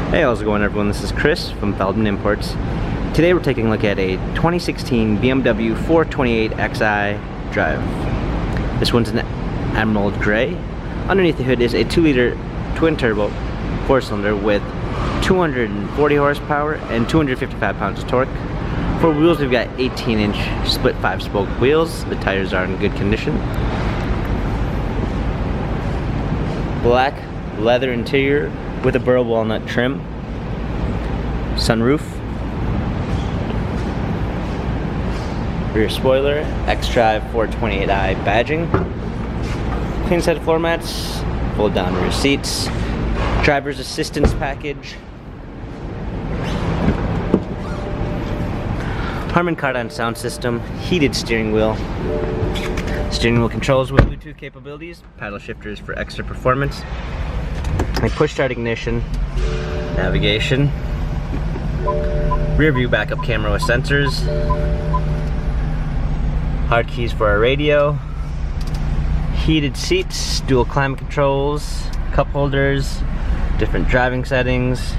Hey, how's it going everyone? This is Chris from Feldmann Imports. Today we're taking a look at a 2016 BMW 428xi Drive. This one's an emerald gray. Underneath the hood is a 2-liter twin-turbo 4-cylinder with 240 horsepower and 255 pounds of torque. For wheels, we've got 18-inch split 5-spoke wheels. The tires are in good condition. Black leather interior with a burl walnut trim. Sunroof. Rear spoiler. xDrive 428i badging. Clean set of floor mats. Fold down rear seats. Driver's assistance package. Harman Kardon sound system. Heated steering wheel. Steering wheel controls with Bluetooth capabilities. Paddle shifters for extra performance. A push start ignition, navigation, rear view backup camera with sensors, hard keys for our radio, heated seats, dual climate controls, cup holders, different driving settings,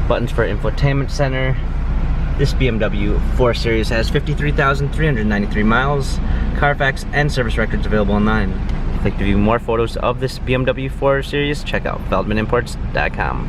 buttons for infotainment center. This BMW 4 Series has 53,393 miles, Carfax and service records available online. If you'd like to view more photos of this BMW 4 Series, check out feldmannimports.com.